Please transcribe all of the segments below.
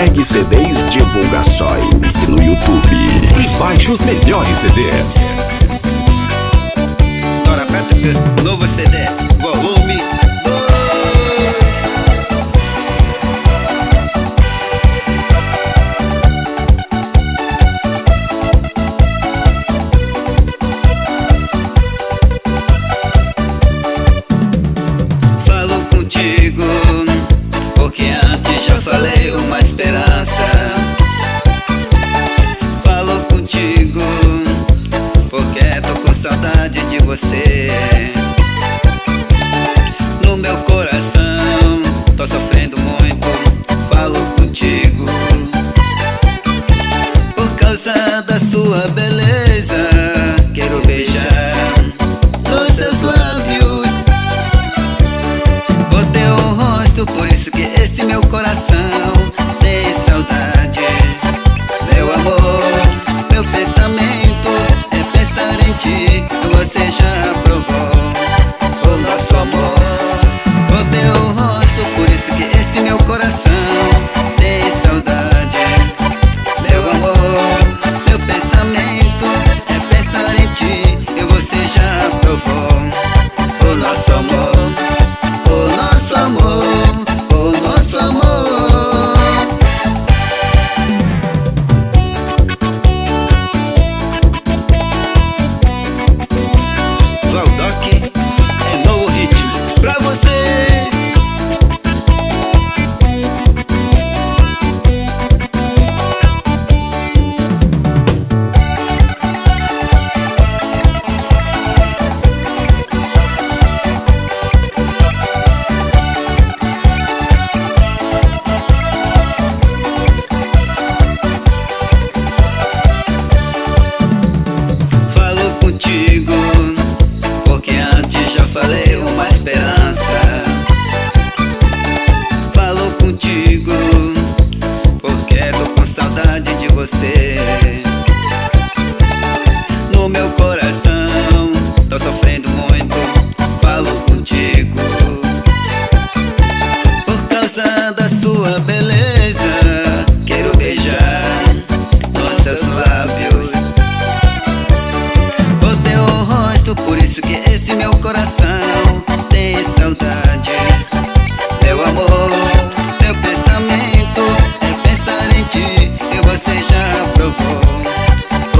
Mag CDs Divulgações no YouTube. E baixe os melhores CDs. Dora Patrick, novo CD, volume 2. Falo contigo, porque antes já falei uma esperança. Falo contigo, porque tô com saudade de você. No meu coração, tô sofrendo muito. Falo contigo, por causa da sua beleza. Quero beijar nos seus lábios, o teu rosto, por isso que esse meu coração tem saudade. Meu amor, meu pensamento é pensar em ti. Você já provou o nosso amor, o teu rosto, por isso que esse meu coração tem saudade. Meu amor, meu pensamento é pensar em ti. E você já provou o nosso amor, o nosso amor, o nosso amor. Valdoc é novo ritmo pra vocês. Falo contigo, porque antes já falei uma esperança. Falo contigo, porque tô com saudade de você. No meu coração, tô sofrendo muito. Falo contigo, por causa da sua beleza. Quero beijar nos seus lábios, o teu rosto, por isso que esse meu coração tem saudade. Meu amor, meu pensamento é pensar em ti. E você já provou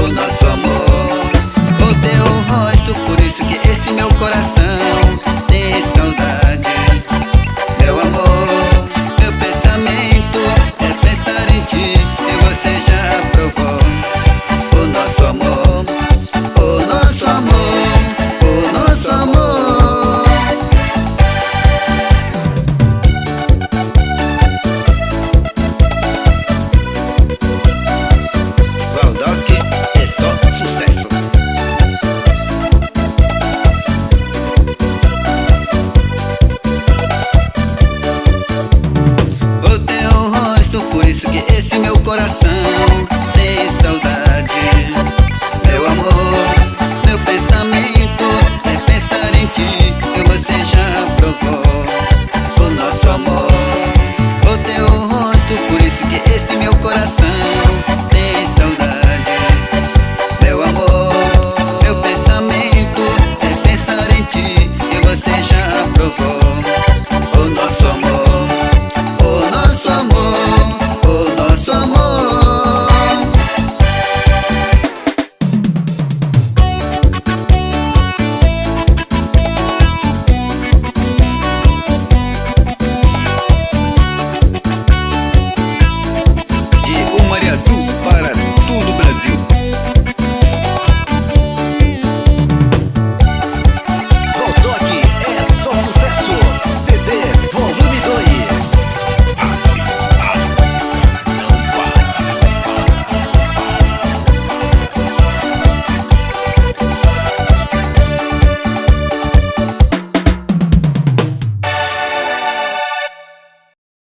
o nosso amor, o teu rosto, por isso que esse meu coração tem saudade. Meu amor, meu pensamento é pensar em ti. E você já provou o nosso amor, o nosso amor, o nosso amor. Valdoc é só sucesso. O teu rosto, por isso que esse meu coração